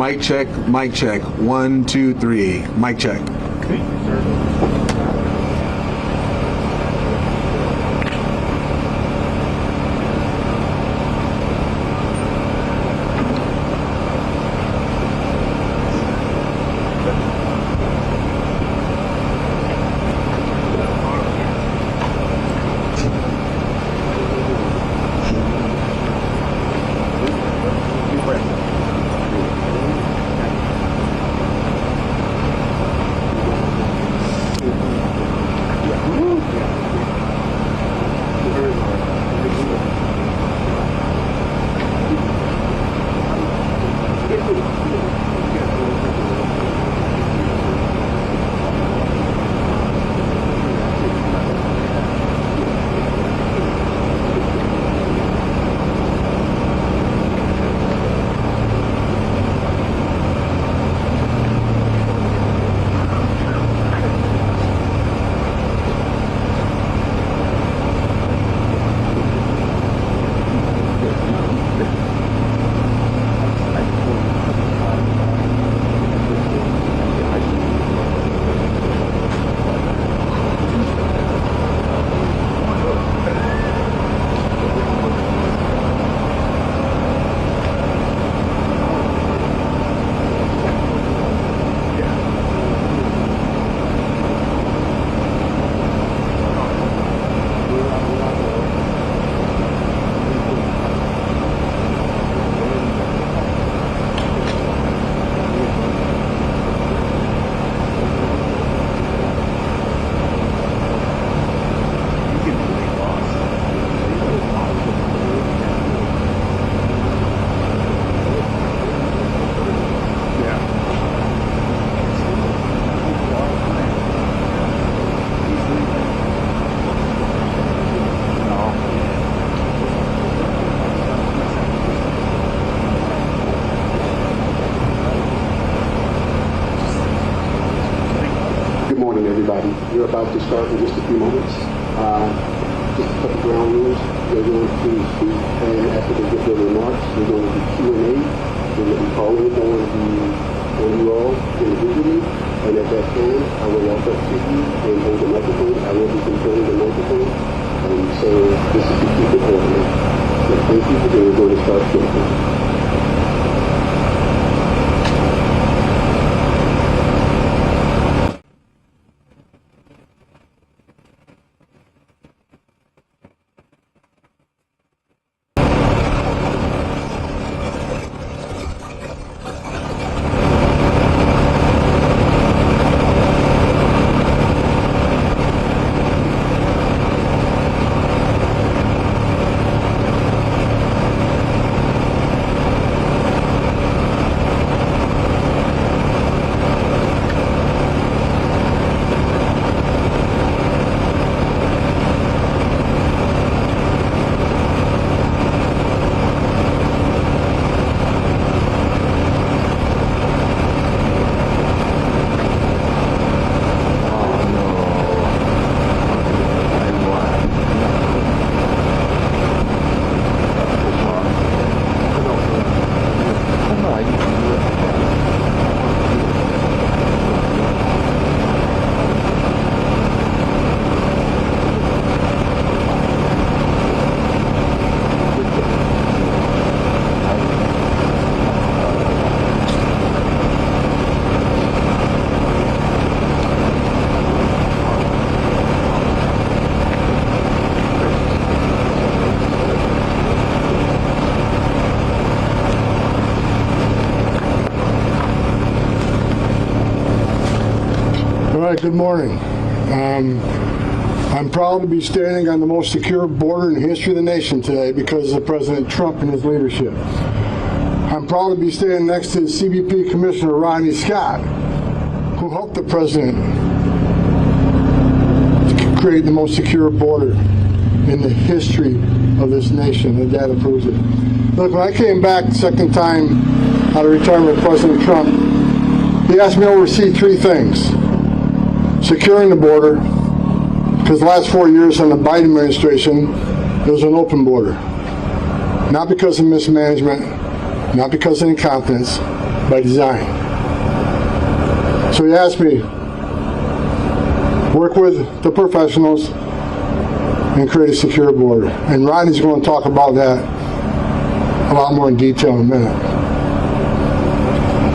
Mic check, mic check. 1, 2, 3. Mic check. You're about to start in just a few moments. Just a couple ground rules. They're going to speak, and after they get their remarks, we're going to do Q&A. We're going to be calling on you all individually, and at that time, I will walk up to you and hold the microphone. I will be controlling the microphone, and so this is to keep it orderly. So thank you, and we're going to start shortly. Good morning. I'm proud to be standing on the most secure border in the history of the nation today because of President Trump and his leadership. I'm proud to be standing next to CBP Commissioner Rodney Scott, who helped the President to create the most secure border in the history of this nation. The data proves it. Look, when I came back the second time out of retirement with President Trump, he asked me to oversee three things. Securing the border, because the last 4 years in the Biden administration, there was an open border. Not because of mismanagement, not because of incompetence, by design. So he asked me, work with the professionals and create a secure border. And Rodney's going to talk about that a lot more in detail in a minute.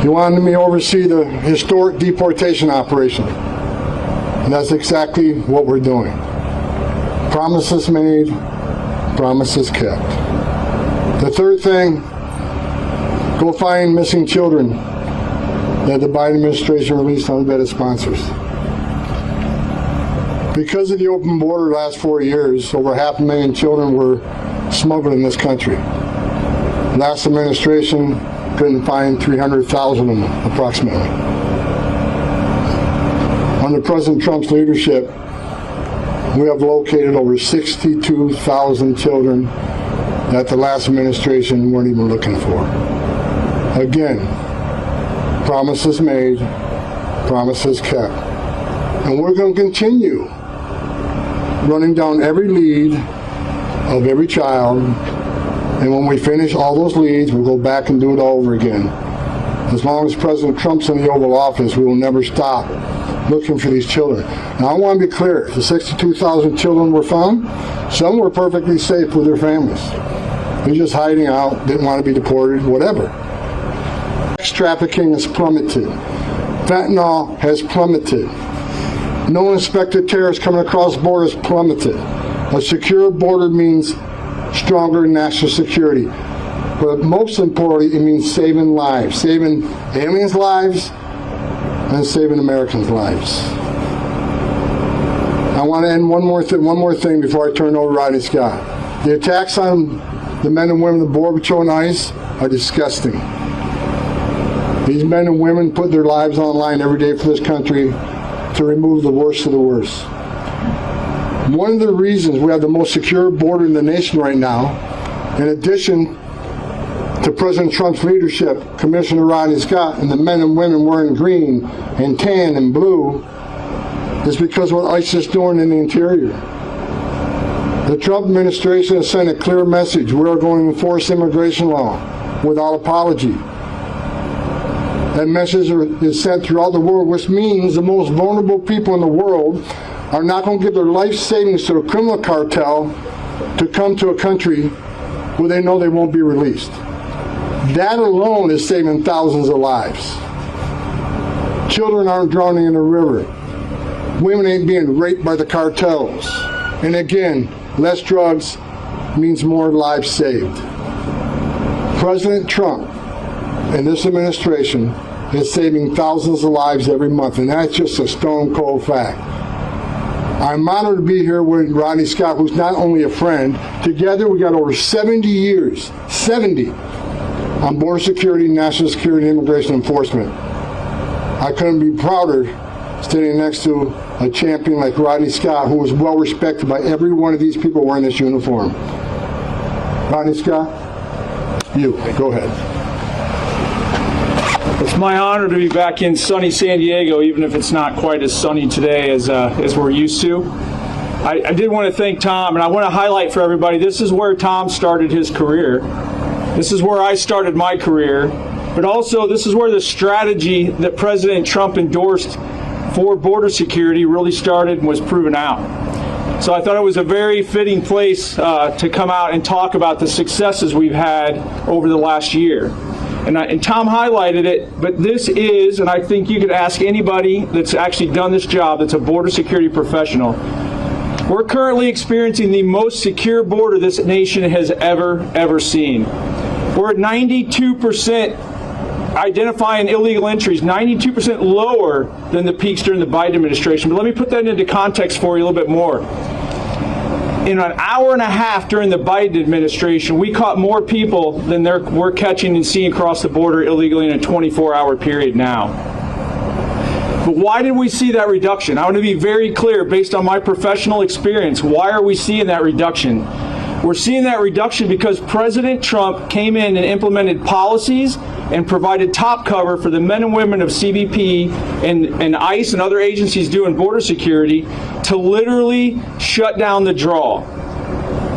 He wanted me to oversee the historic deportation operation. And that's exactly what we're doing. Promises made, promises kept. The third thing, go find missing children that the Biden administration released unvetted sponsors. Because of the open border the last 4 years, over 500,000 children were smuggled in this country. Last administration couldn't find 300,000 of them, approximately. Under President Trump's leadership, we have located over 62,000 children that the last administration weren't even looking for. Again, promises made, promises kept. And we're going to continue running down every lead of every child, and when we finish all those leads, we'll go back and do it all over again. As long as President Trump's in the Oval Office, we will never stop looking for these children. Now, I want to be clear, the 62,000 children were found, some were perfectly safe with their families. They're just hiding out, didn't want to be deported, whatever. Sex trafficking has plummeted. Fentanyl has plummeted. No inspected terrorists coming across borders plummeted. A secure border means stronger national security. But most importantly, it means saving lives. Saving aliens' lives and saving Americans' lives. I want to end one more thing before I turn it over to Rodney Scott. The attacks on the men and women of the Border Patrol and ICE are disgusting. These men and women put their lives online every day for this country to remove the worst of the worst. One of the reasons we have the most secure border in the nation right now, in addition to President Trump's leadership, Commissioner Rodney Scott, and the men and women wearing green and tan and blue, is because of what ICE is doing in the interior. The Trump administration has sent a clear message. We are going to enforce immigration law without apology. That message is sent throughout the world, which means the most vulnerable people in the world are not going to give their life savings to a criminal cartel to come to a country where they know they won't be released. That alone is saving thousands of lives. Children aren't drowning in the river. Women ain't being raped by the cartels. And again, less drugs means more lives saved. President Trump and this administration is saving thousands of lives every month, and that's just a stone cold fact. I'm honored to be here with Rodney Scott, who's not only a friend. Together we got over 70 years, 70, on border security, national security, and immigration enforcement. I couldn't be prouder standing next to a champion like Rodney Scott, who is well respected by every one of these people wearing this uniform. Rodney Scott, you, go ahead. It's my honor to be back in sunny San Diego, even if it's not quite as sunny today as we're used to. I did want to thank Tom, and I want to highlight for everybody, this is where Tom started his career. This is where I started my career. But also, this is where the strategy that President Trump endorsed for border security really started and was proven out. So I thought it was a very fitting place to come out and talk about the successes we've had over the last year. And Tom highlighted it, but this is, and I think you could ask anybody that's actually done this job that's a border security professional, we're currently experiencing the most secure border this nation has ever seen. We're at 92% identifying illegal entries, 92% lower than the peaks during the Biden administration. But let me put that into context for you a little bit more. In an hour and a half during the Biden administration, we caught more people than we're catching and seeing across the border illegally in a 24-hour period now. But why did we see that reduction? I want to be very clear based on my professional experience. Why are we seeing that reduction? We're seeing that reduction because President Trump came in and implemented policies and provided top cover for the men and women of CBP and ICE and other agencies doing border security to literally shut down the draw.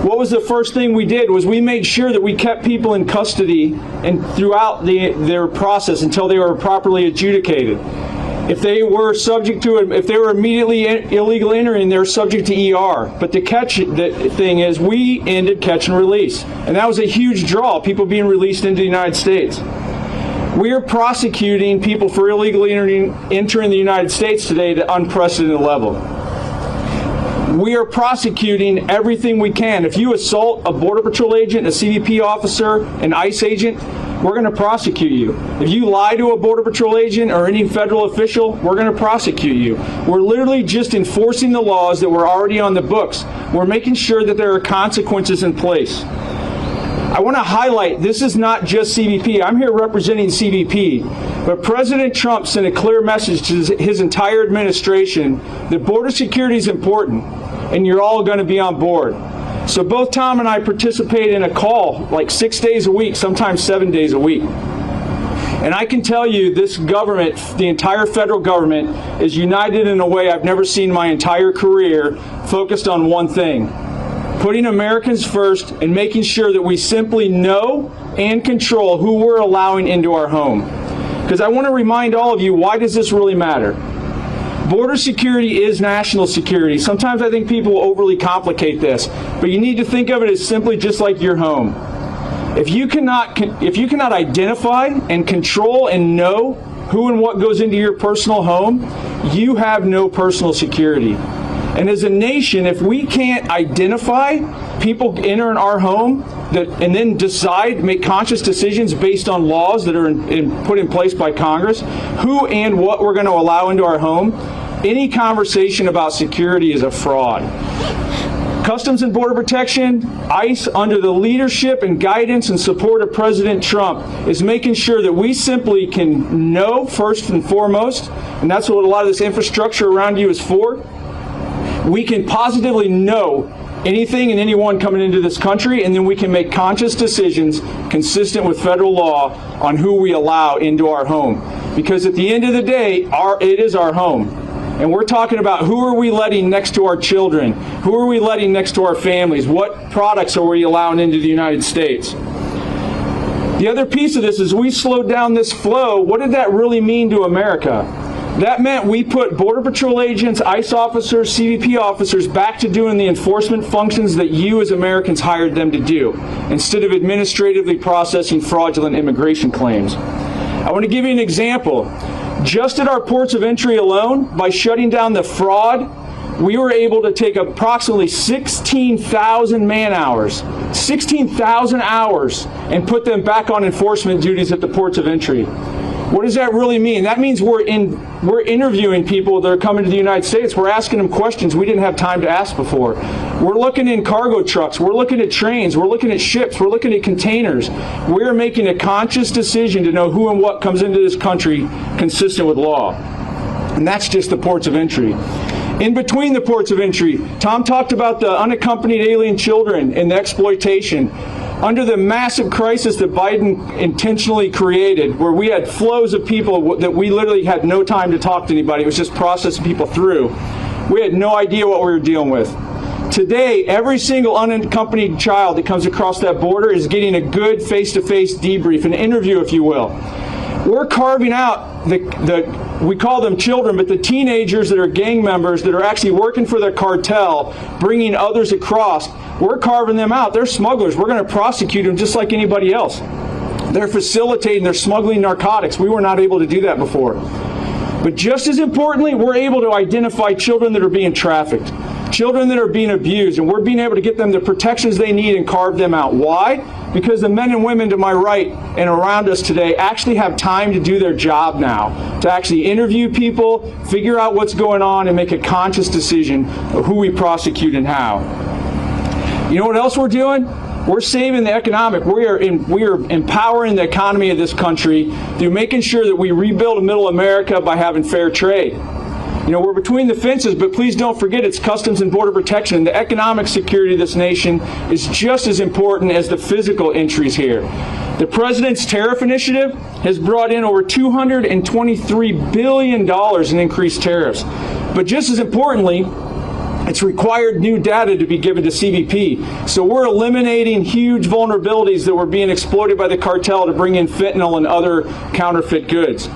what was the first thing we did? Was we made sure that we kept people in custody and throughout their process until they were properly adjudicated. If they were subject to it, if they were immediately illegal entering, they were subject to ER. But the thing is, we ended catch and release. And that was a huge draw, people being released into the United States. We are prosecuting people for illegally entering the United States today at an unprecedented level. We are prosecuting everything we can. If you assault a Border Patrol agent, a CBP officer, an ICE agent, we're going to prosecute you. If you lie to a Border Patrol agent or any federal official, we're going to prosecute you. We're literally just enforcing the laws that were already on the books. We're making sure that there are consequences in place. I want to highlight, this is not just CBP. I'm here representing CBP, but President Trump sent a clear message to his entire administration that border security is important, and you're all going to be on board. So both Tom and I participate in a call like 6 days a week, sometimes 7 days a week. And I can tell you this government, the entire federal government, is united in a way I've never seen my entire career, focused on one thing: putting Americans first and making sure that we simply know and control who we're allowing into our home. Because I want to remind all of you, why does this really matter? Border security is national security. Sometimes I think people overly complicate this, but you need to think of it as simply just like your home. If you cannot identify and control and know who and what goes into your personal home, you have no personal security. And as a nation, if we can't identify people entering our home and then make conscious decisions based on laws that are put in place by Congress, who and what we're going to allow into our home, any conversation about security is a fraud. Customs and Border Protection, ICE, under the leadership and guidance and support of President Trump, is making sure that we simply can know first and foremost, and that's what a lot of this infrastructure around you is for. We can positively know anything and anyone coming into this country, and then we can make conscious decisions consistent with federal law on who we allow into our home. Because at the end of the day, it is our home. And we're talking about who are we letting next to our children? Who are we letting next to our families? What products are we allowing into the United States? The other piece of this is we slowed down this flow. What did that really mean to America? That meant we put Border Patrol agents, ICE officers, CBP officers back to doing the enforcement functions that you as Americans hired them to do, instead of administratively processing fraudulent immigration claims. I want to give you an example. Just at our ports of entry alone, by shutting down the fraud, we were able to take approximately 16,000 man-hours, 16,000 hours, and put them back on enforcement duties at the ports of entry. What does that really mean? That means we're interviewing people that are coming to the United States. We're asking them questions we didn't have time to ask before. We're looking in cargo trucks. We're looking at trains. We're looking at ships. We're looking at containers. We're making a conscious decision to know who and what comes into this country consistent with law. And that's just the ports of entry. In between the ports of entry, Tom talked about the unaccompanied alien children and the exploitation. Under the massive crisis that Biden intentionally created, where we had flows of people that we literally had no time to talk to anybody, it was just processing people through, we had no idea what we were dealing with. Today, every single unaccompanied child that comes across that border is getting a good face-to-face debrief, an interview, if you will. We're carving out we call them children, but the teenagers that are gang members that are actually working for the cartel, bringing others across, we're carving them out. They're smugglers. We're going to prosecute them just like anybody else. They're facilitating, they're smuggling narcotics. We were not able to do that before. But just as importantly, we're able to identify children that are being trafficked, children that are being abused, and we're being able to get them the protections they need and carve them out. Why? Because the men and women to my right and around us today actually have time to do their job now, to actually interview people, figure out what's going on, and make a conscious decision of who we prosecute and how. You know what else we're doing? We're saving the economic. We are empowering the economy of this country through making sure that we rebuild a middle America by having fair trade. You know, we're between the fences, but please don't forget it's Customs and Border Protection. The economic security of this nation is just as important as the physical entries here. The President's tariff initiative has brought in over $223 billion in increased tariffs. But just as importantly, It's required new data to be given to CBP. So we're eliminating huge vulnerabilities that were being exploited by the cartel to bring in fentanyl and other counterfeit goods.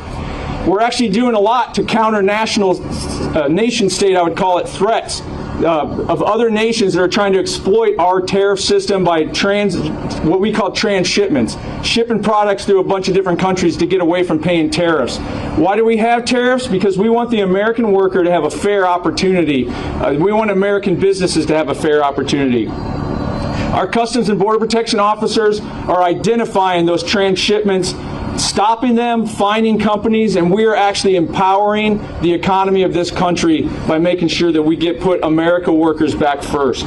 We're actually doing a lot to counter nation-state, I would call it, threats of other nations that are trying to exploit our tariff system by what we call transshipments, shipping products through a bunch of different countries to get away from paying tariffs. Why do we have tariffs? Because we want the American worker to have a fair opportunity. We want American businesses to have a fair opportunity. Our Customs and Border Protection officers are identifying those transshipments, stopping them, finding companies, and we are actually empowering the economy of this country by making sure that we put America workers back first.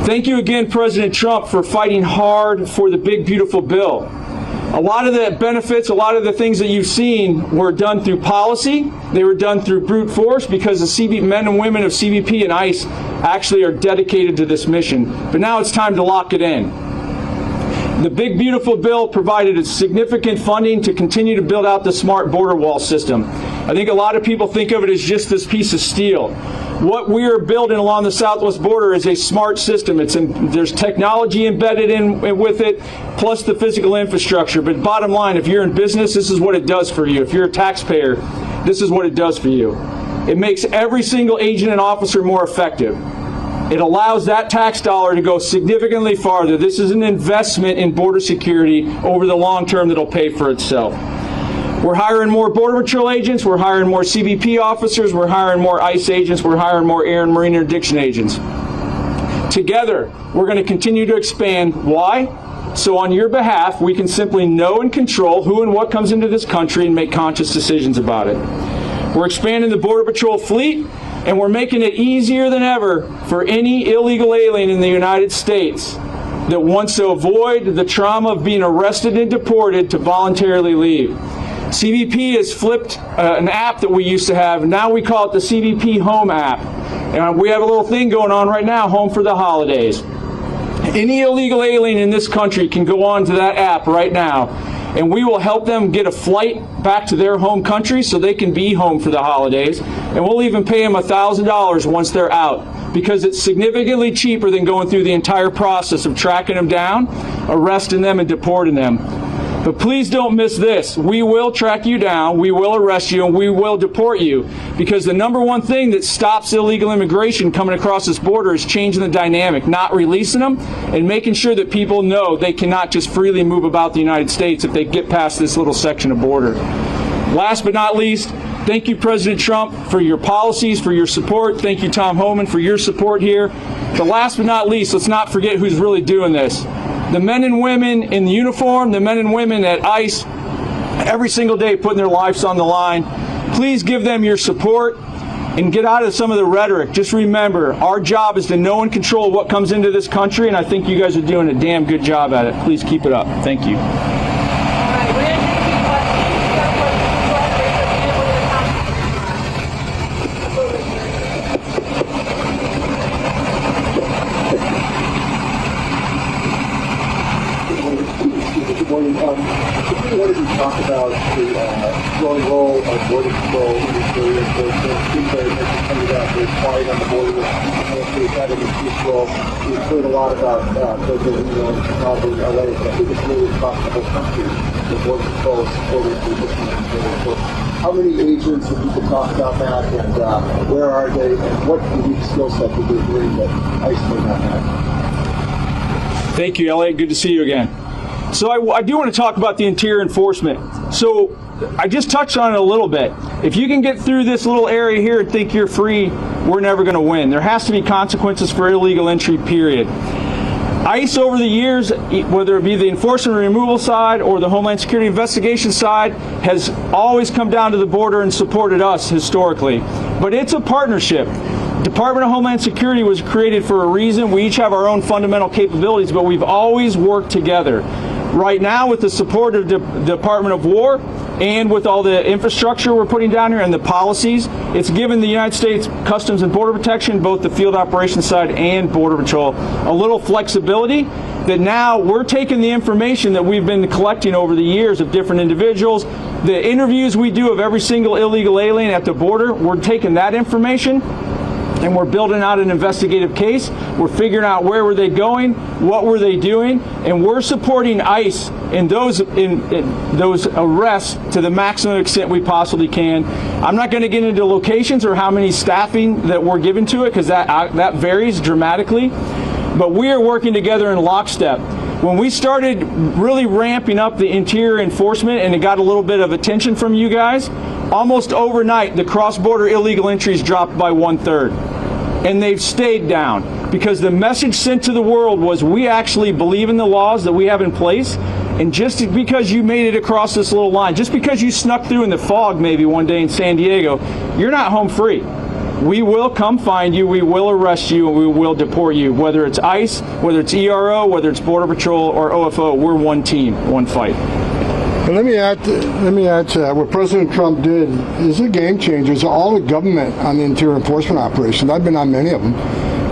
Thank you again, President Trump, for fighting hard for the big, beautiful bill. A lot of the benefits, a lot of the things that you've seen were done through policy. They were done through brute force because the men and women of CBP and ICE actually are dedicated to this mission. But now it's time to lock it in. The big, beautiful bill provided significant funding to continue to build out the smart border wall system. I think a lot of people think of it as just this piece of steel. What we are building along the southwest border is a smart system. There's technology embedded in with it, plus the physical infrastructure. But bottom line, if you're in business, this is what it does for you. If you're a taxpayer, this is what it does for you. It makes every single agent and officer more effective. It allows that tax dollar to go significantly farther. This is an investment in border security over the long term that'll pay for itself. We're hiring more Border Patrol agents. We're hiring more CBP officers. We're hiring more ICE agents. We're hiring more air and marine interdiction agents. Together, we're going to continue to expand. Why? So on your behalf, we can simply know and control who and what comes into this country and make conscious decisions about it. We're expanding the Border Patrol fleet, and we're making it easier than ever for any illegal alien in the United States that wants to avoid the trauma of being arrested and deported to voluntarily leave. CBP has flipped an app that we used to have, and now we call it the CBP Home app. And we have a little thing going on right now, Home for the Holidays. Any illegal alien in this country can go on to that app right now, and we will help them get a flight back to their home country so they can be home for the holidays. And we'll even pay them $1,000 once they're out, because it's significantly cheaper than going through the entire process of tracking them down, arresting them, and deporting them. But please don't miss this. We will track you down, we will arrest you, and we will deport you, because the number one thing that stops illegal immigration coming across this border is changing the dynamic, not releasing them, and making sure that people know they cannot just freely move about the United States if they get past this little section of border. Last but not least, thank you, President Trump, for your policies, for your support. Thank you, Tom Homan, for your support here. But last but not least, let's not forget who's really doing this. The men and women in uniform, the men and women at ICE, every single day putting their lives on the line. Please give them your support and get out of some of the rhetoric. Just remember, our job is to know and control what comes into this country, and I think you guys are doing a damn good job at it. Please keep it up. Thank you. What did you talk about the growing role of Border Patrol in this area? Things that are coming out very quiet on the border. We've had an increased role. We've heard a lot about President Chicago and LA. I think it's really across the whole country. The Border Patrol is supporting the mission. How many agents, if you could talk about that, and where are they, and what unique skill set do they bring that ICE may not have? Thank you, Elliot. Good to see you again. So I do want to talk about the interior enforcement. So I just touched on it a little bit. If you can get through this little area here and think you're free, we're never going to win. There has to be consequences for illegal entry, period. ICE over the years, whether it be the enforcement and removal side or the Homeland Security investigation side, has always come down to the border and supported us historically. But it's a partnership. Department of Homeland Security was created for a reason. We each have our own fundamental capabilities, but we've always worked together. Right now, with the support of the Department of War and with all the infrastructure we're putting down here and the policies, it's given the United States Customs and Border Protection, both the field operations side and Border Patrol, a little flexibility that now we're taking the information that we've been collecting over the years of different individuals, the interviews we do of every single illegal alien at the border, we're taking that information, and we're building out an investigative case. We're figuring out where were they going, what were they doing, and we're supporting ICE in those arrests to the maximum extent we possibly can. I'm not going to get into locations or how many staffing that we're given to it, because that varies dramatically. But we are working together in lockstep. When we started really ramping up the interior enforcement and it got a little bit of attention from you guys, almost overnight the cross-border illegal entries dropped by 1/3. And they've stayed down because the message sent to the world was we actually believe in the laws that we have in place, and just because you made it across this little line, just because you snuck through in the fog maybe one day in San Diego, you're not home free. We will come find you, we will arrest you, and we will deport you. Whether it's ICE, whether it's ERO, whether it's Border Patrol or OFO, we're one team, one fight. And let me add to that. What President Trump did is a game changer. It's all the government on the interior enforcement operations. I've been on many of them.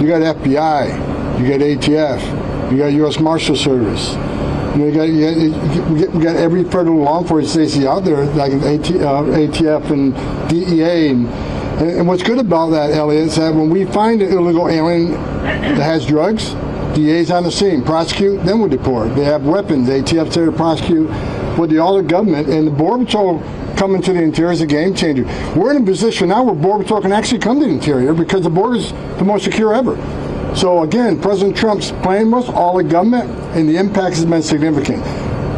You got FBI, you got ATF, you got U.S. Marshal Service. We got every federal law enforcement agency out there, like ATF and DEA. And what's good about that, Elliot, is that when we find an illegal alien that has drugs, DA's on the scene, prosecute, then we deport. They have weapons, ATF's there to prosecute. With all the government, and the Border Patrol coming to the interior is a game changer. We're in a position now where Border Patrol can actually come to the interior because the border is the most secure ever. So again, President Trump's plan was all the government, and the impact has been significant.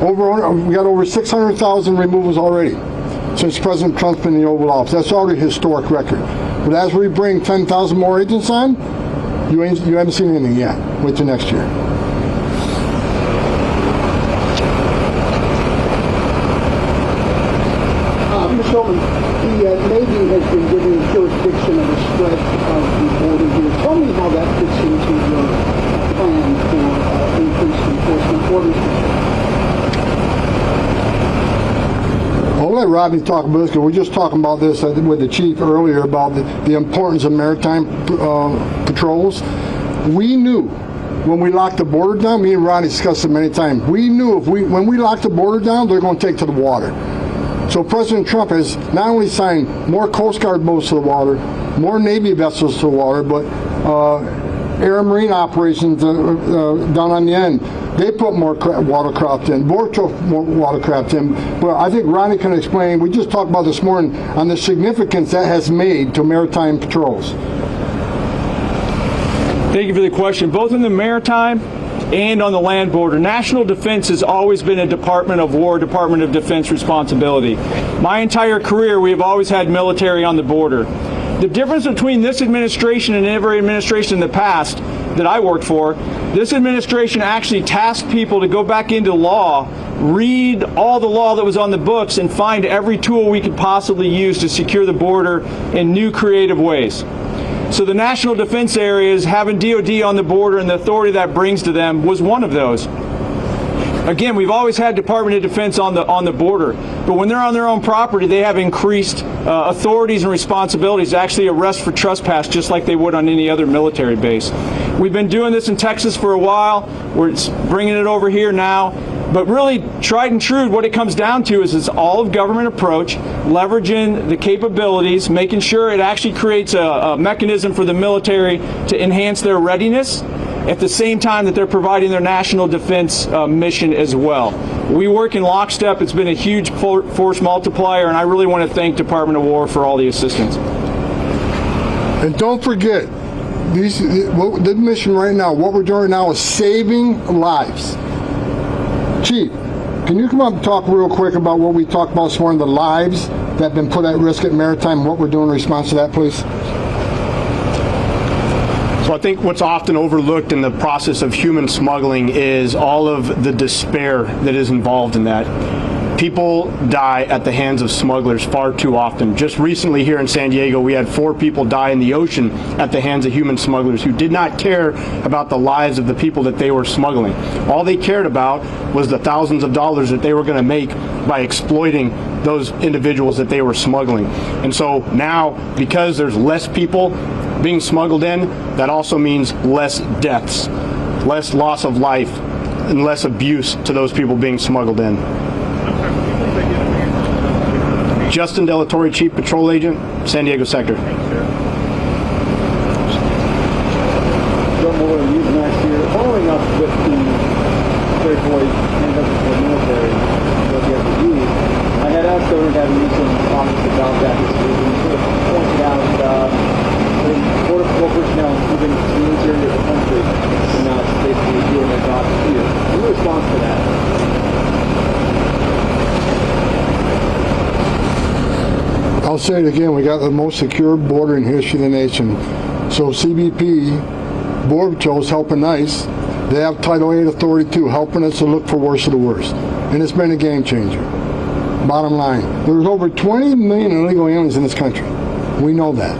We got over 600,000 removals already since President Trump's been in the Oval Office. That's already a historic record. But as we bring 10,000 more agents on, you haven't seen anything yet. Wait till next year. Mr. Homan, the Navy has been given jurisdiction of the spread of the border here. Tell me how that fits into your plan for increased enforcement orders. I'll let Rodney talk about this because we're just talking about this with the chief earlier about the importance of maritime patrols. We knew when we locked the border down, me and Rodney discussed it many times, we knew when we locked the border down, they're going to take to the water. So President Trump has not only signed more Coast Guard boats to the water, more Navy vessels to the water, but air and marine operations down on the end. They put more watercraft in, Border Patrol more watercraft in. But I think Rodney can explain, we just talked about this morning, on the significance that has made to maritime patrols. Thank you for the question. Both in the maritime and on the land border, national defense has always been a Department of War, Department of Defense responsibility. My entire career, we have always had military on the border. The difference between this administration and every administration in the past that I worked for, this administration actually tasked people to go back into law, read all the law that was on the books, and find every tool we could possibly use to secure the border in new creative ways. So the national defense areas, having DOD on the border and the authority that brings to them, was one of those. Again, we've always had Department of Defense on the border, but when they're on their own property, they have increased authorities and responsibilities to actually arrest for trespass, just like they would on any other military base. We've been doing this in Texas for a while. We're bringing it over here now. But really, tried and true, what it comes down to is this all-of-government approach, leveraging the capabilities, making sure it actually creates a mechanism for the military to enhance their readiness at the same time that they're providing their national defense mission as well. We work in lockstep. It's been a huge force multiplier, and I really want to thank Department of War for all the assistance. And don't forget, the mission right now, what we're doing right now is saving lives. Chief, can you come up and talk real quick about what we talked about this morning, the lives that have been put at risk at maritime, what we're doing in response to that, please? So I think what's often overlooked in the process of human smuggling is all of the despair that is involved in that. People die at the hands of smugglers far too often. Just recently here in San Diego, we had 4 people die in the ocean at the hands of human smugglers who did not care about the lives of the people that they were smuggling. All they cared about was the thousands of dollars that they were going to make by exploiting those individuals that they were smuggling. And so now, because there's less people being smuggled in, that also means less deaths, less loss of life, and less abuse to those people being smuggled in. Justin Delatorre, Chief Patrol Agent, San Diego Sector. some comments about that this week. And you sort of pointed out Border Patrol personnel moving to the interior of the country, and now it's basically doing their job here. What's your response to that? I'll say it again, we got the most secure border in history of the nation. So CBP, Border Patrol is helping ICE. They have Title 8 authority too, helping us to look for worst of the worst. And it's been a game changer. Bottom line, there's over 20 million illegal aliens in this country. We know that.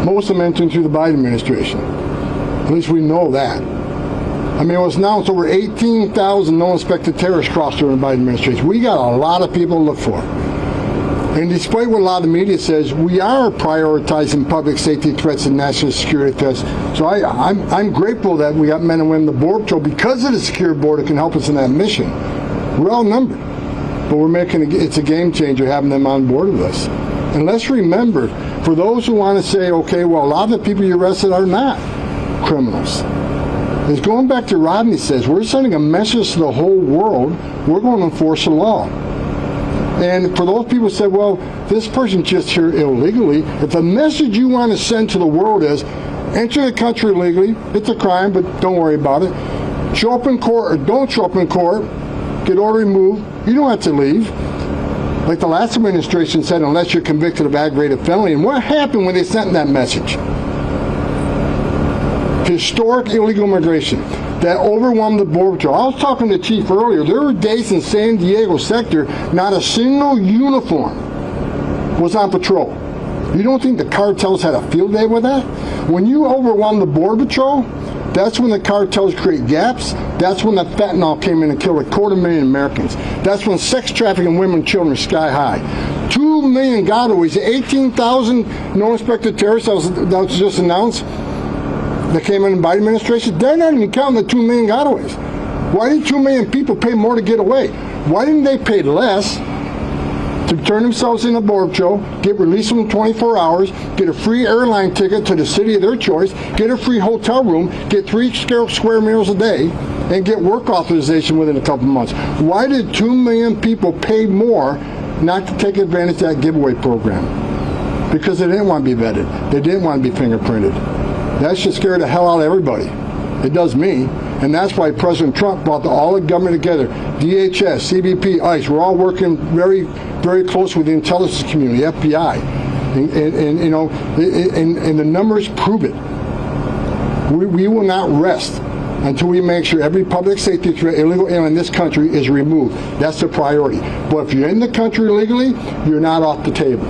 Most of them entered through the Biden administration. At least we know that. I mean, it was announced over 18,000 no-inspected terrorists crossed during the Biden administration. We got a lot of people to look for. And despite what a lot of the media says, we are prioritizing public safety threats and national security threats. So I'm grateful that we got men and women in the Border Patrol, because of the secure border, can help us in that mission. We're outnumbered, but we're making it's a game changer having them on board with us. And let's remember, for those who want to say, okay, well, a lot of the people you arrested are not criminals. It's going back to Rodney says, we're sending a message to the whole world, we're going to enforce the law. And for those people who say, well, this person's just here illegally, if the message you want to send to the world is, enter the country illegally, it's a crime, but don't worry about it. Show up in court or don't show up in court, get order removed, you don't have to leave. Like the last administration said, unless you're convicted of aggravated felony. And what happened when they sent that message? Historic illegal immigration that overwhelmed the Border Patrol. I was talking to the chief earlier. There were days in San Diego sector, not a single uniform was on patrol. You don't think the cartels had a field day with that? When you overwhelm the Border Patrol, that's when the cartels create gaps. That's when the fentanyl came in and killed 250,000 Americans. That's when sex trafficking women and children are sky high. 2 million gotaways, 18,000 no-inspected terrorists that was just announced that came in the Biden administration. They're not even counting the 2 million gotaways. Why did 2 million people pay more to get away? Why didn't they pay less to turn themselves into Border Patrol, get released within 24 hours, get a free airline ticket to the city of their choice, get a free hotel room, get 3 square meals a day, and get work authorization within a couple months? Why did 2 million people pay more not to take advantage of that giveaway program? Because they didn't want to be vetted. They didn't want to be fingerprinted. That should scare the hell out of everybody. It does me. And that's why President Trump brought all the government together. DHS, CBP, ICE, we're all working very, very close with the intelligence community, FBI. And you know, and the numbers prove it. We will not rest until we make sure every public safety threat, illegal alien in this country is removed. That's the priority. But if you're in the country illegally, you're not off the table.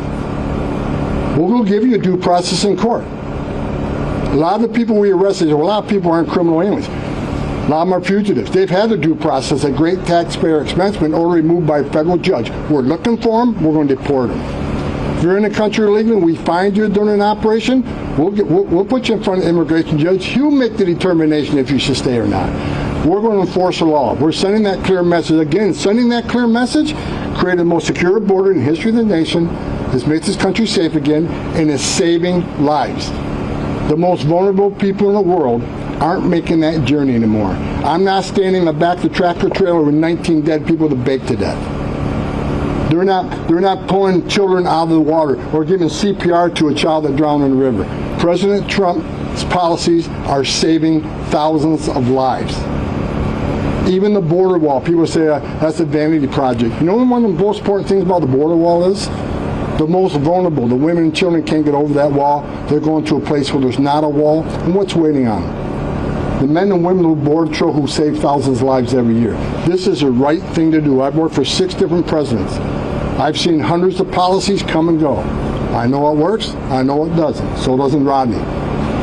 We'll give you a due process in court. A lot of the people we arrested, well, a lot of people aren't criminal aliens. A lot of them are fugitives. They've had their due process at great taxpayer expense, but in order removed by a federal judge. We're looking for them. We're going to deport them. If you're in the country illegally and we find you during an operation, we'll put you in front of the immigration judge. He'll make the determination if you should stay or not. We're going to enforce the law. We're sending that clear message. Again, sending that clear message created the most secure border in the history of the nation. This makes this country safe again, and is saving lives. The most vulnerable people in the world aren't making that journey anymore. I'm not standing in the back of the tractor trailer with 19 dead people to bake to death. They're not pulling children out of the water or giving CPR to a child that drowned in the river. President Trump's policies are saving thousands of lives. Even the border wall, people say that's a vanity project. You know one of the most important things about the border wall is? The most vulnerable, the women and children can't get over that wall. They're going to a place where there's not a wall, and what's waiting on them? The men and women of the Border Patrol who save thousands of lives every year. This is the right thing to do. I've worked for 6 different presidents. I've seen hundreds of policies come and go. I know what works, I know what doesn't. So doesn't Rodney.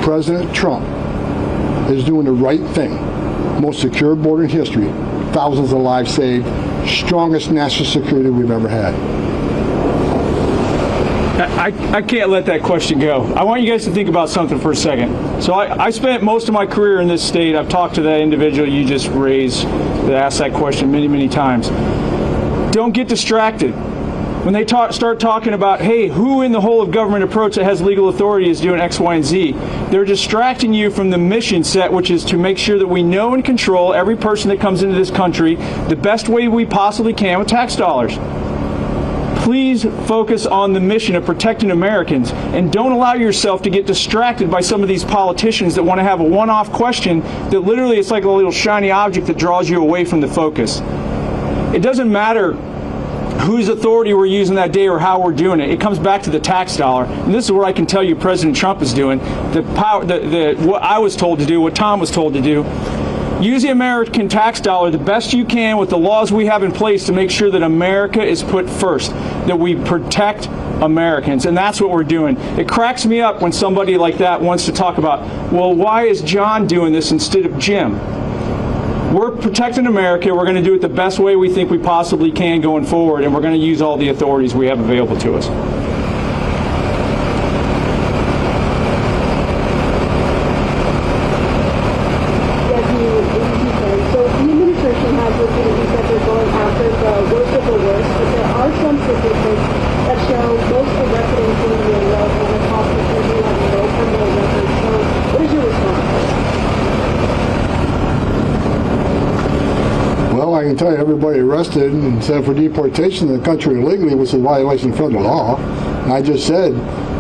President Trump is doing the right thing. Most secure border in history. Thousands of lives saved. Strongest national security we've ever had. I can't let that question go. I want you guys to think about something for a second. So I spent most of my career in this state. I've talked to that individual you just raised that asked that question many, many times. Don't get distracted. When they start talking about, hey, who in the whole of government approach that has legal authority is doing X, Y, and Z, they're distracting you from the mission set, which is to make sure that we know and control every person that comes into this country the best way we possibly can with tax dollars. Please focus on the mission of protecting Americans, and don't allow yourself to get distracted by some of these politicians that want to have a one-off question that literally it's like a little shiny object that draws you away from the focus. It doesn't matter whose authority we're using that day or how we're doing it. It comes back to the tax dollar. And this is what I can tell you President Trump is doing. What I was told to do, what Tom was told to do. Use the American tax dollar the best you can with the laws we have in place to make sure that America is put first, that we protect Americans, and that's what we're doing. It cracks me up when somebody like that wants to talk about, well, why is John doing this instead of Jim? We're protecting America. We're going to do it the best way we think we possibly can going forward, and we're going to use all the authorities we have available to us. So the administration has repeatedly said they're going after the worst of the worst, but there are some statistics that show most arrested including the arrest and the hospitals have no criminal records. So what is your response? Well, I can tell you everybody arrested and sent for deportation in the country illegally was a violation of federal law. And I just said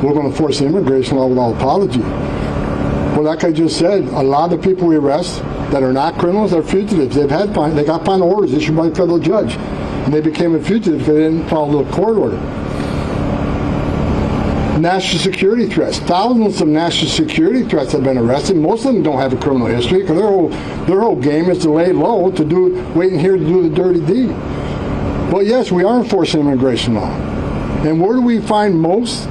we're going to force the immigration law without apology. Well, like I just said, a lot of people we arrest that are not criminals are fugitives. They got final orders issued by a federal judge, and they became a fugitive because they didn't follow the court order. National security threats. Thousands of national security threats have been arrested. Most of them don't have a criminal history because their whole game is to lay low, waiting here to do the dirty deed. Well, yes, we are enforcing immigration law. And where do we find most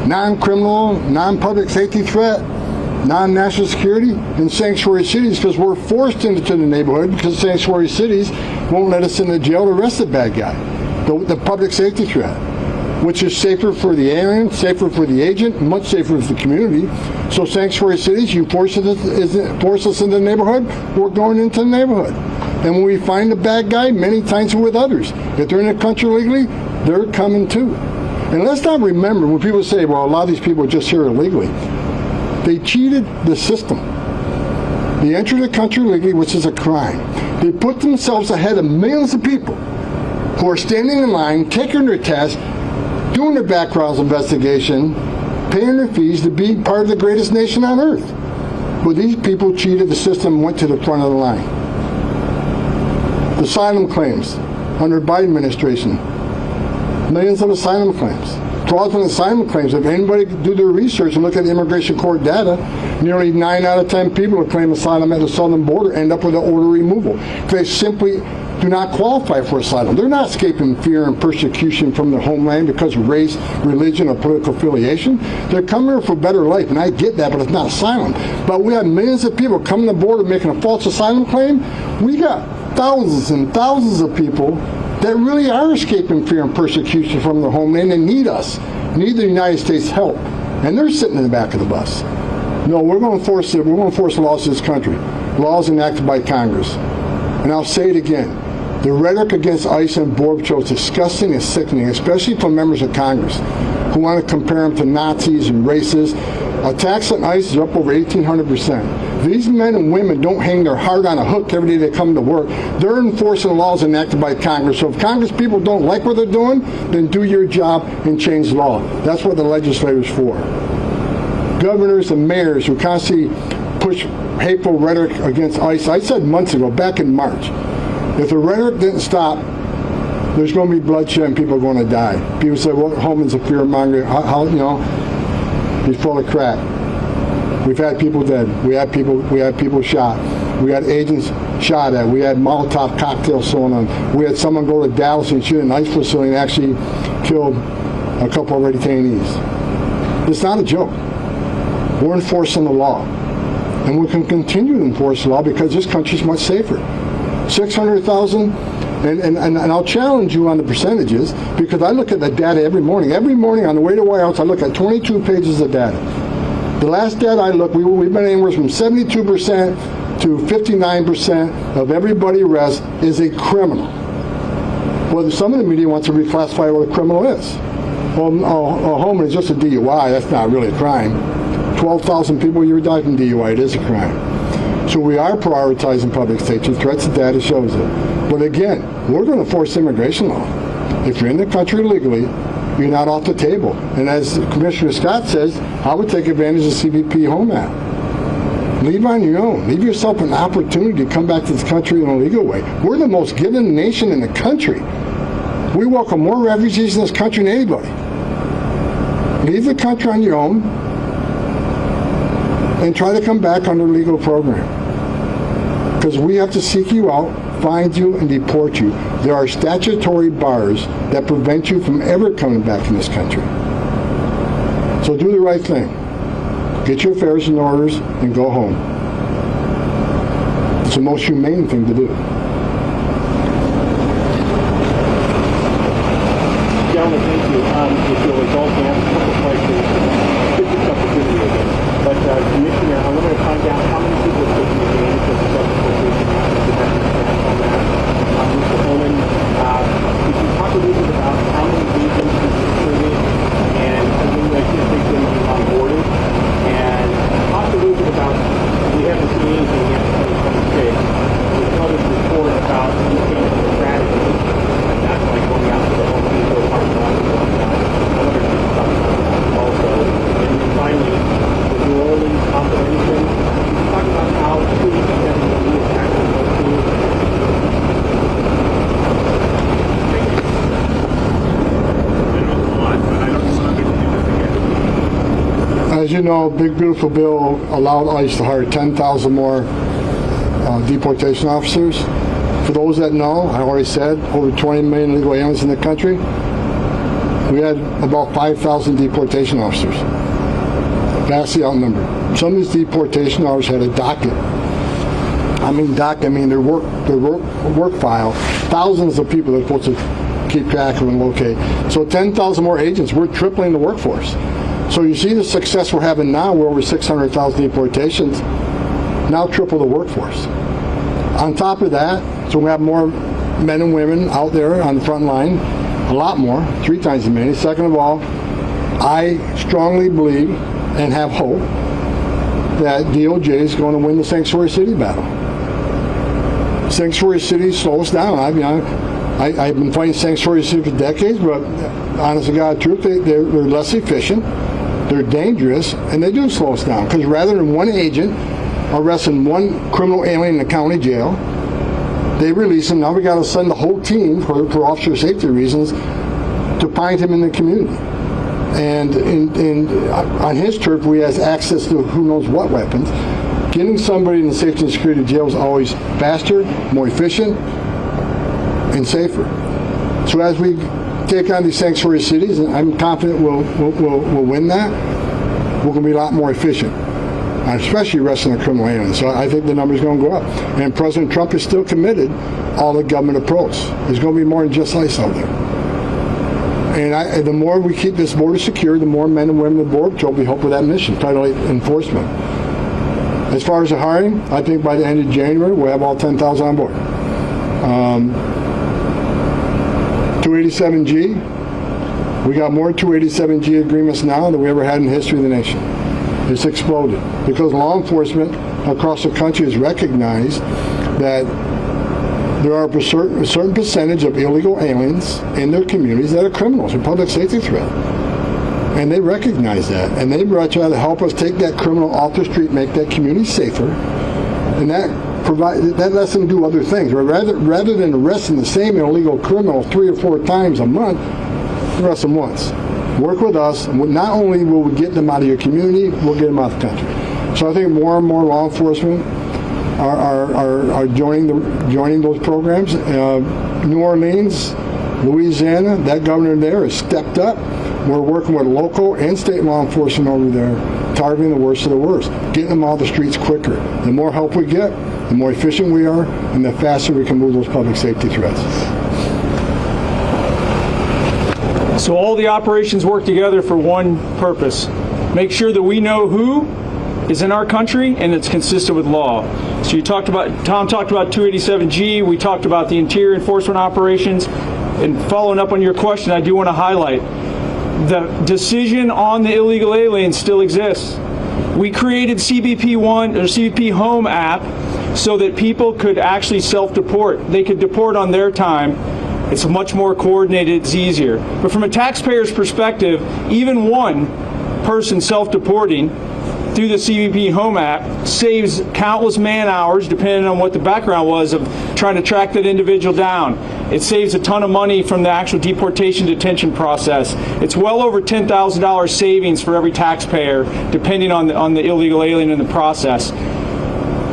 non-criminal, non-public safety threat, non-national security? In sanctuary cities, because we're forced into the neighborhood because sanctuary cities won't let us in the jail to arrest the bad guy. The public safety threat, which is safer for the alien, safer for the agent, much safer for the community. So sanctuary cities, you force us into the neighborhood, we're going into the neighborhood. And when we find the bad guy, many times we're with others. If they're in the country illegally, they're coming too. And let's not remember when people say, well, a lot of these people are just here illegally. They cheated the system. They entered the country illegally, which is a crime. They put themselves ahead of millions of people who are standing in line, taking their test, doing their background investigation, paying their fees to be part of the greatest nation on earth. But these people cheated the system and went to the front of the line. Asylum claims under Biden administration. Millions of asylum claims. Fraudulent asylum claims. If anybody could do their research and look at the immigration court data, nearly 9 out of 10 people who claim asylum at the southern border end up with an order removal. They simply do not qualify for asylum. They're not escaping fear and persecution from their homeland because of race, religion, or political affiliation. They're coming here for a better life, and I get that, but it's not asylum. But we have millions of people coming to the border making a false asylum claim. We got thousands and thousands of people that really are escaping fear and persecution from their homeland and need us, need the United States help. And they're sitting in the back of the bus. No, we're going to enforce it. We're going to enforce laws in this country, laws enacted by Congress. And I'll say it again. The rhetoric against ICE and Border Patrol is disgusting and sickening, especially from members of Congress who want to compare them to Nazis and racists. Attacks on ICE is up over 1,800%. These men and women don't hang their heart on a hook every day they come to work. They're enforcing laws enacted by Congress. So if Congress people don't like what they're doing, then do your job and change the law. That's what the legislator's for. Governors and mayors who constantly push hateful rhetoric against ICE. I said months ago, back in March, if the rhetoric didn't stop, there's going to be bloodshed and people are going to die. People say, well, Homan's a fear monger. How, you know, he's full of crap. We've had people dead. We had people shot. We had agents shot at. We had Molotov cocktails thrown on. We had someone go to Dallas and shoot an ICE facility and actually killed a couple of our detainees. It's not a joke. We're enforcing the law. And we can continue to enforce the law because this country's much safer. 600,000, and I'll challenge you on the percentages because I look at the data every morning. Every morning on the way to White House, I look at 22 pages of data. The last data I looked, we've been anywhere from 72% to 59% of everybody arrested is a criminal. Well, some of the media wants to reclassify what a criminal is. Well, Homan is just a DUI. That's not really a crime. 12,000 people a year die from DUI. It is a crime. So we are prioritizing public safety threats. The data shows it. But again, we're going to force immigration law. If you're in the country legally, you're not off the table. And as Commissioner Scott says, I would take advantage of CBP Home Act. Leave on your own. Leave yourself an opportunity to come back to this country in a legal way. We're the most giving nation in the country. We welcome more refugees in this country than anybody. Leave the country on your own and try to come back under a legal program. Because we have to seek you out, find you, and deport you. There are statutory bars that prevent you from ever coming back in this country. So do the right thing. Get your affairs in order and go home. It's the most humane thing to do. Gentlemen, thank you. If you'll indulge me, I have a couple questions. This is opportunity again. But Commissioner, I wanted to find out how many people are taking advantage of the self-deportation act. If you have any stats on that. Mr. Homan, could you talk a little bit about how many agents you've recruited and when you anticipate them being onboarded? And talk a little bit about, we haven't seen anything yet in 2026. There's another report about looking at the strategy. That's like going out to the Home Depot parking lot and whatnot. I wonder if you could talk about that also. And then finally, the New Orleans operation. Can you talk about how 287 is actually located? As you know, Big Beautiful Bill allowed ICE to hire 10,000 more deportation officers. For those that know, I already said, over 20 million illegal aliens in the country. We had about 5,000 deportation officers. Vastly outnumbered. Some of these deportation officers had a docket. I mean their work file. Thousands of people they're supposed to keep track of and locate. So 10,000 more agents. We're tripling the workforce. So you see the success we're having now. We're over 600,000 deportations. Now triple the workforce. On top of that, so we have more men and women out there on the front line. A lot more, 3 times as many. Second of all, I strongly believe and have hope that DOJ is going to win the Sanctuary City battle. Sanctuary City slows down. I've been fighting Sanctuary City for decades, but honest to God, truth, they're less efficient, they're dangerous, and they do slow us down. Because rather than one agent arresting one criminal alien in the county jail, they release him. Now we got to send the whole team for officer safety reasons to find him in the community. And on his turf, we have access to who knows what weapons. Getting somebody in the safety and security jail is always faster, more efficient, and safer. So as we take on these sanctuary cities, and I'm confident we'll win that, we're going to be a lot more efficient, especially arresting the criminal aliens. So I think the number's going to go up. And President Trump is still committed on the government approach. There's going to be more than just ICE out there. And the more we keep this border secure, the more men and women on the Border Patrol will help with that mission, title enforcement. As far as the hiring, I think by the end of January, we'll have all 10,000 on board. 287G, we got more 287G agreements now than we ever had in the history of the nation. It's exploded because law enforcement across the country has recognized that there are a certain percentage of illegal aliens in their communities that are criminals or public safety threat. And they recognize that. And they try to help us take that criminal off the street, make that community safer. And that lets them do other things. Rather than arresting the same illegal criminal 3 or 4 times a month, arrest them once. Work with us. Not only will we get them out of your community, we'll get them out of the country. So I think more and more law enforcement are joining those programs. New Orleans, Louisiana, that governor there has stepped up. We're working with local and state law enforcement over there, targeting the worst of the worst, getting them off the streets quicker. The more help we get, the more efficient we are, and the faster we can move those public safety threats. So all the operations work together for one purpose. Make sure that we know who is in our country and it's consistent with law. So Tom talked about 287G, we talked about the interior enforcement operations, and following up on your question, I do want to highlight the decision on the illegal aliens still exists. We created CBP Home app so that people could actually self-deport. They could deport on their time It's much more coordinated, it's easier. But from a taxpayer's perspective, even one person self-deporting through the CBP Home app saves countless man hours, depending on what the background was, of trying to track that individual down. It saves a ton of money from the actual deportation detention process. It's well over $10,000 savings for every taxpayer, depending on the illegal alien in the process.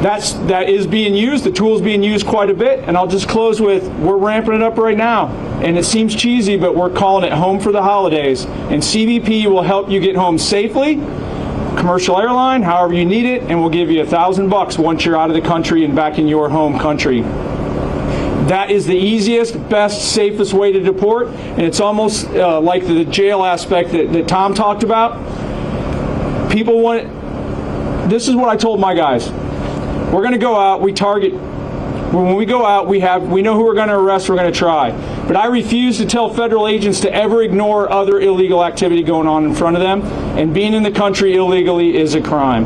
That is being used. The tool is being used quite a bit. And I'll just close with, we're ramping it up right now. And it seems cheesy, but we're calling it Home for the Holidays. And CBP will help you get home safely, commercial airline, however you need it, and we'll give you $1,000 once you're out of the country and back in your home country. That is the easiest, best, safest way to deport, and it's almost like the jail aspect that Tom talked about. People want it. This is what I told my guys. We're going to go out, we target. When we go out, we know who we're going to arrest, we're going to try. But I refuse to tell federal agents to ever ignore other illegal activity going on in front of them, and being in the country illegally is a crime.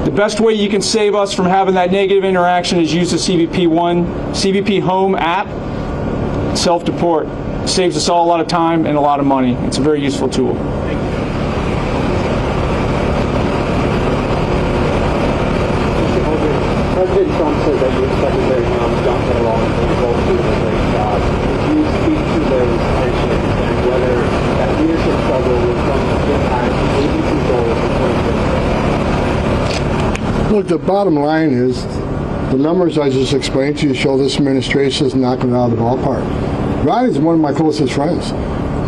The best way you can save us from having that negative interaction is use the CBP Home app. Self-deport. Saves us all a lot of time and a lot of money. It's a very useful tool. President Trump said that you expect Secretary Johnson along will both do a great job. Could you speak to those tensions and whether that leadership struggle will come to impact agency goals for 2020? Look, the bottom line is the numbers I just explained to you show this administration is knocking it out of the ballpark. Rodney's one of my closest friends.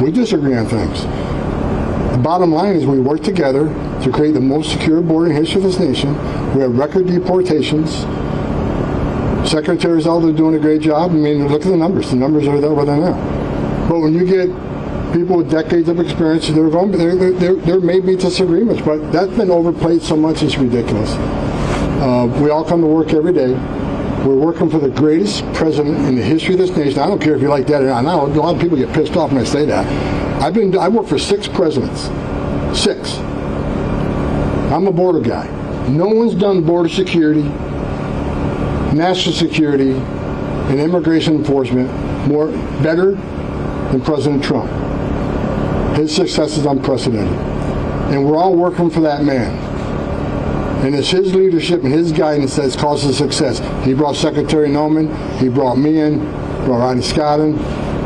We disagree on things. The bottom line is we work together to create the most secure border in the history of this nation. We have record deportations. Secretary's out there doing a great job. I mean, look at the numbers. The numbers are there where they're now. But when you get people with decades of experience, there may be disagreements, but that's been overplayed so much it's ridiculous. We all come to work every day. We're working for the greatest president in the history of this nation. I don't care if you like that or not. I know a lot of people get pissed off when I say that. I worked for 6 presidents. 6. I'm a border guy. No one's done border security, national security, and immigration enforcement better than President Trump. His success is unprecedented. And we're all working for that man. And it's his leadership and his guidance that's caused the success. He brought Secretary Noman, he brought me in, brought Rodney Scott in,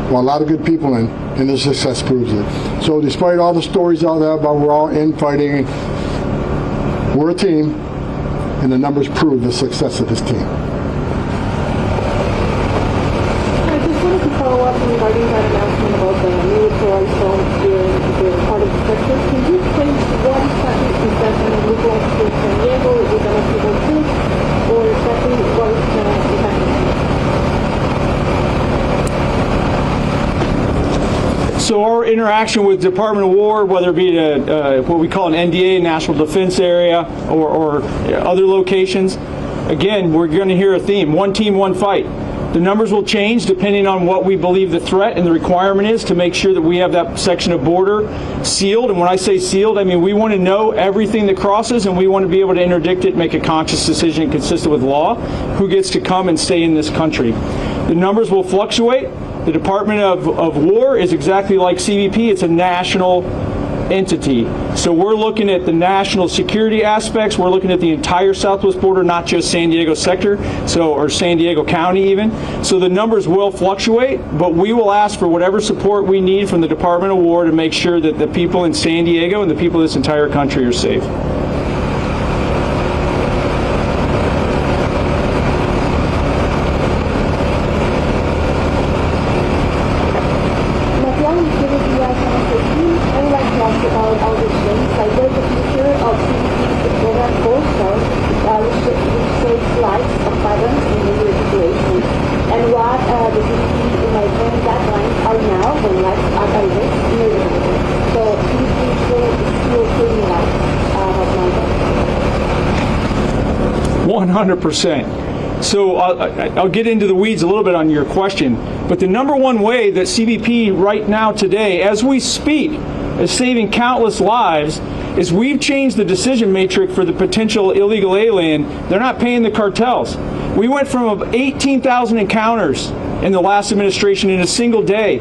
brought a lot of good people in, and the success proves it. So despite all the stories out there about we're all infighting, we're a team, and the numbers prove the success of this team. I just wanted to follow up regarding that announcement about the military zone here in the part of Texas. Can you explain what exactly is that going to look like for San Diego? Is it going to be this, or exactly what is going to be happening? So our interaction with Department of War, whether it be what we call an NDA, National Defense Area, or other locations, again, we're going to hear a theme: one team, one fight. The numbers will change depending on what we believe the threat and the requirement is to make sure that we have that section of border sealed. And when I say sealed, I mean we want to know everything that crosses, and we want to be able to interdict it, make a conscious decision consistent with law, who gets to come and stay in this country. The numbers will fluctuate. The Department of War is exactly like CBP. It's a national entity. So we're looking at the national security aspects. We're looking at the entire southwest border, not just San Diego sector, or San Diego County even. So the numbers will fluctuate, but we will ask for whatever support we need from the Department of War to make sure that the people in San Diego and the people of this entire country are safe. So I'll get into the weeds a little bit on your question, but the number one way that CBP right now today, as we speak, is saving countless lives is we've changed the decision matrix for the potential illegal alien. They're not paying the cartels. We went from 18,000 encounters in the last administration in a single day,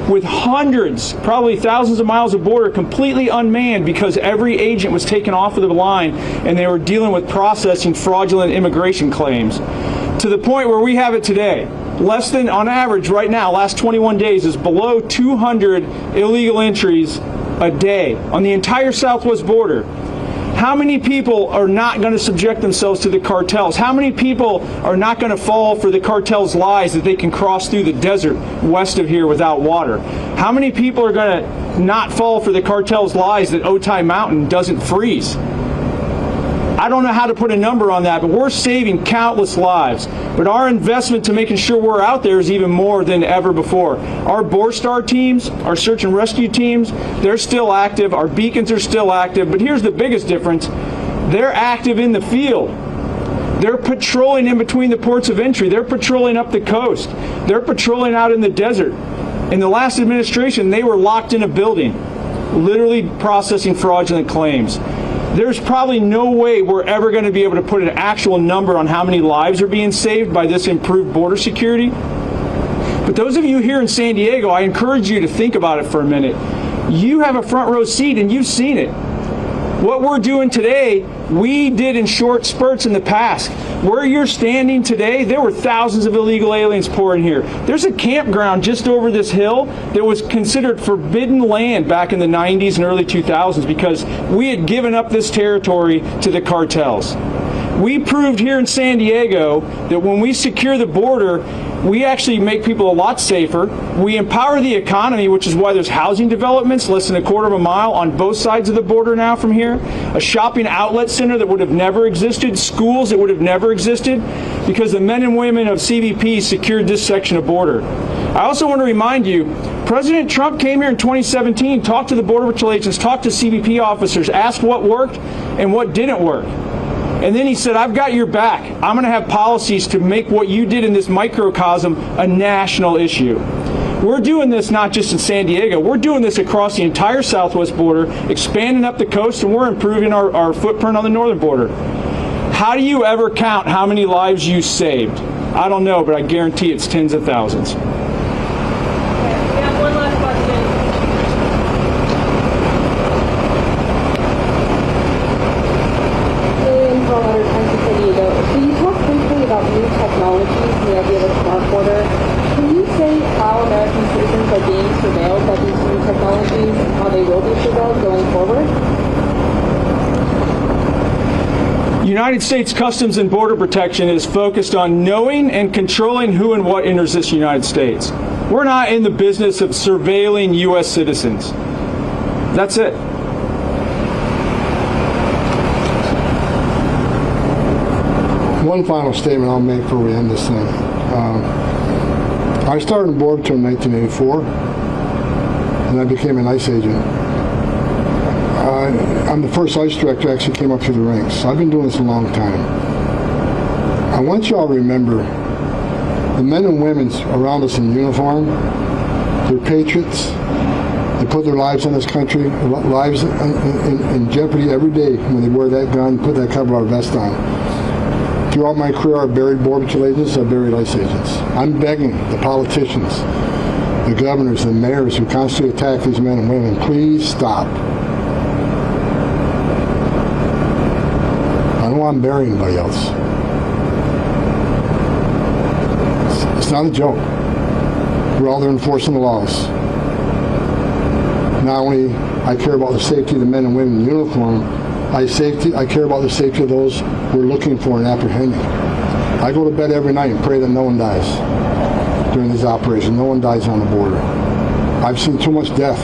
with hundreds, probably thousands of miles of border completely unmanned because every agent was taken off of the line and they were dealing with processing fraudulent immigration claims. To the point where we have it today. Less than, on average right now, last 21 days is below 200 illegal entries a day on the entire southwest border. How many people are not going to subject themselves to the cartels? How many people are not going to fall for the cartel's lies that they can cross through the desert west of here without water? How many people are going to not fall for the cartel's lies that Otay Mountain doesn't freeze? I don't know how to put a number on that, but we're saving countless lives. But our investment to making sure we're out there is even more than ever before. Our Borstar teams, our search and rescue teams, they're still active. Our beacons are still active. But here's the biggest difference. They're active in the field. They're patrolling in between the ports of entry. They're patrolling up the coast. They're patrolling out in the desert. In the last administration, they were locked in a building, literally processing fraudulent claims. There's probably no way we're ever going to be able to put an actual number on how many lives are being saved by this improved border security. But those of you here in San Diego, I encourage you to think about it for a minute. You have a front row seat and you've seen it. What we're doing today, we did in short spurts in the past. Where you're standing today, there were thousands of illegal aliens pouring here. There's a campground just over this hill that was considered forbidden land back in the 90s and early 2000s because we had given up this territory to the cartels. We proved here in San Diego that when we secure the border, we actually make people a lot safer. We empower the economy, which is why there's housing developments less than a quarter of a mile on both sides of the border now from here, a shopping outlet center that would have never existed, schools that would have never existed, because the men and women of CBP secured this section of border. I also want to remind you, President Trump came here in 2017, talked to the Border Patrol agents, talked to CBP officers, asked what worked and what didn't work. And then he said, I've got your back. I'm going to have policies to make what you did in this microcosm a national issue. We're doing this not just in San Diego. We're doing this across the entire southwest border, expanding up the coast, and we're improving our footprint on the northern border. How do you ever count how many lives you saved? I don't know, but I guarantee it's tens of thousands. We have one last question. So you talked briefly about new technologies and the idea of a smart border. Can you say how American citizens are being surveilled by these new technologies and how they will be surveilled going forward? United States Customs and Border Protection is focused on knowing and controlling who and what enters this United States. We're not in the business of surveilling U.S. citizens. That's it. One final statement I'll make before we end this thing. I started in Border Patrol in 1984, and I became an ICE agent. I'm the first ICE director actually came up through the ranks. So I've been doing this a long time. I want you all to remember the men and women around us in uniform, they're patriots. They put their lives on this country, lives in jeopardy every day when they wear that gun, put that cover vest on. Throughout my career, I've buried Border Patrol agents, I've buried ICE agents. I'm begging the politicians, the governors, the mayors who constantly attack these men and women, please stop. I don't want to bury anybody else. It's not a joke. We're all there enforcing the laws. Not only I care about the safety of the men and women in uniform, I care about the safety of those we're looking for and apprehending. I go to bed every night and pray that no one dies during these operations. No one dies on the border. I've seen too much death.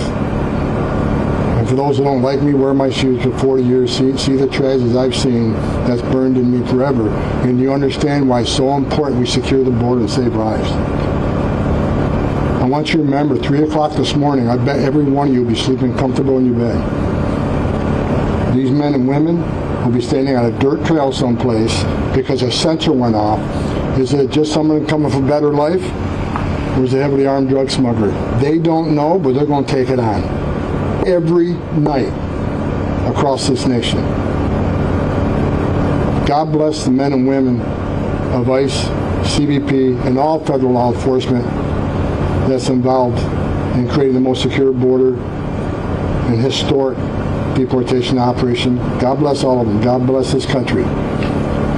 And for those who don't like me, wear my shoes for 40 years, see the tragedies I've seen that's burned in me forever. And you understand why it's so important we secure the border and save lives. I want you to remember, 3 o'clock this morning, I bet every one of you will be sleeping comfortable in your bed. These men and women will be standing on a dirt trail someplace because a sensor went off. Is it just someone coming for better life? Or is it a heavily armed drug smuggler? They don't know, but they're going to take it on. Every night across this nation. God bless the men and women of ICE CBP, and all federal law enforcement that's involved in creating the most secure border and historic deportation operation. God bless all of them. God bless this country.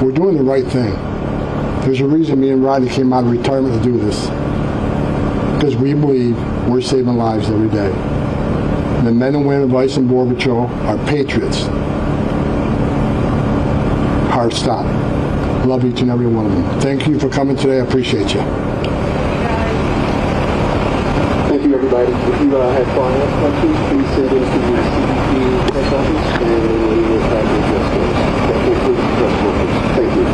We're doing the right thing. There's a reason me and Rodney came out of retirement to do this. Because we believe we're saving lives every day. The men and women of ICE and Border Patrol are patriots. Hard stop. Love each and every one of them. Thank you for coming today. I appreciate you. Thank you, everybody. If you have follow-up questions, please send them to the CBP press office, and we will try to address those. That concludes the press conference. Thank you.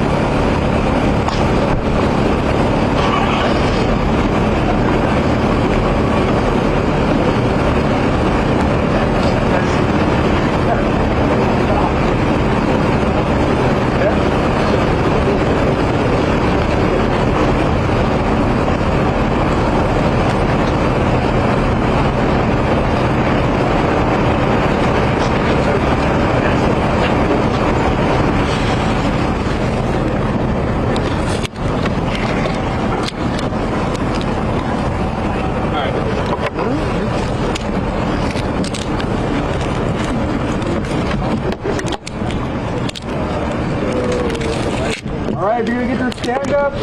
All right, if you're gonna get your stand up,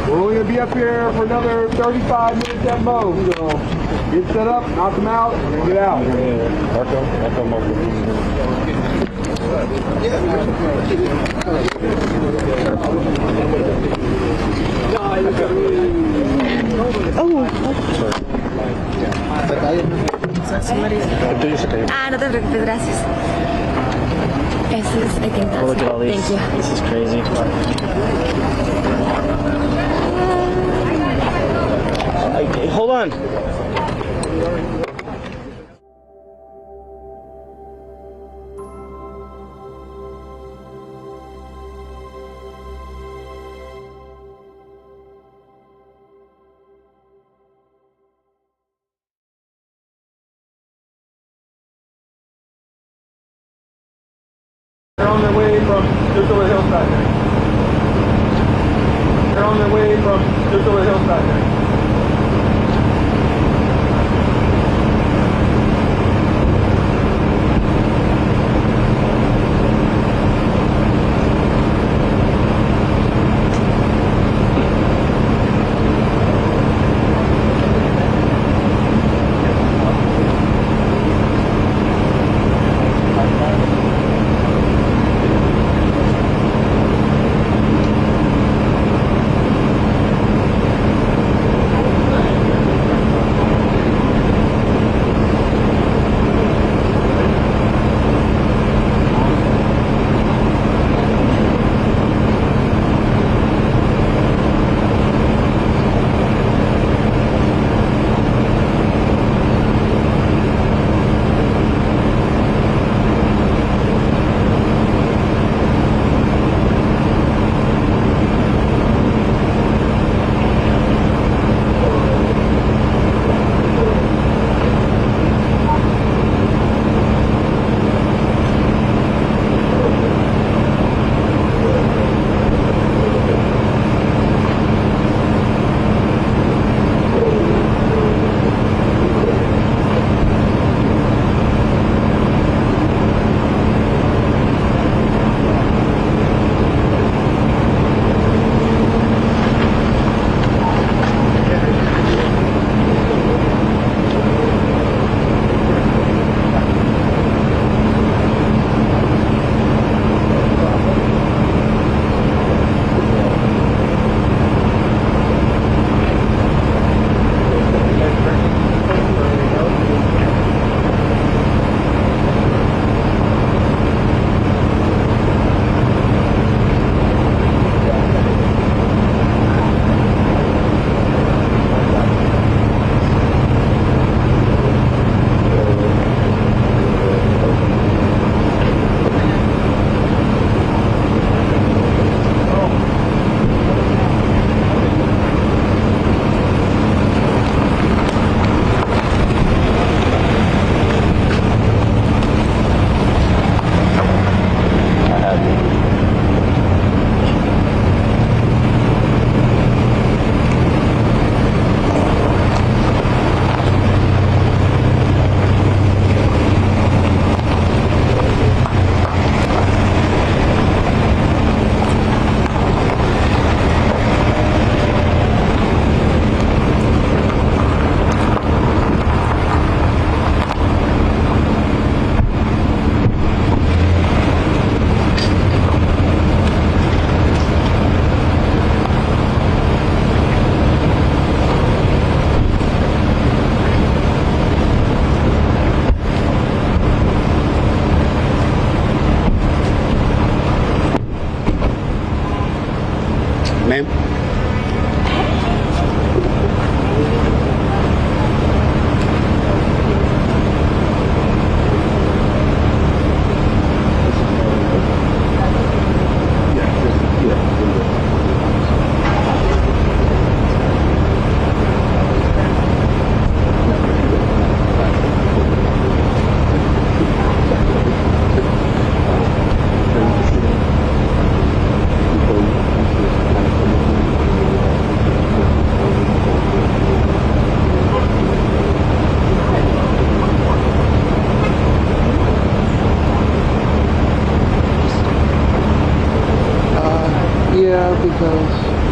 we're only gonna be up here for another 35 minutes at most. So get set up, knock them out, and get out. Ah, no te preocupes, gracias. This is, I think that's Look at all these. Thank you. This is crazy. Hold on. They're on their way from just over the hillside there. They're on their way from just over the hillside there.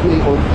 Rodney or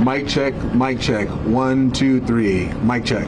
Mic check, mic check. 1, 2, 3. Mic check.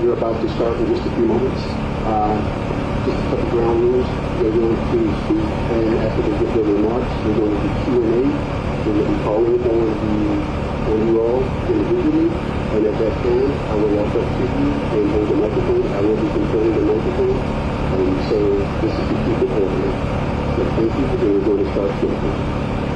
We're about to start in just a few moments. Just a couple ground rules. They're going to speak, and after they give their remarks, we're going to do Q&A. We're going to be calling on you all individually, and at that time, I will walk up to you and hold the microphone. I will be controlling the microphone, and so this is to keep it orderly. Thank you, and we're going to start shortly.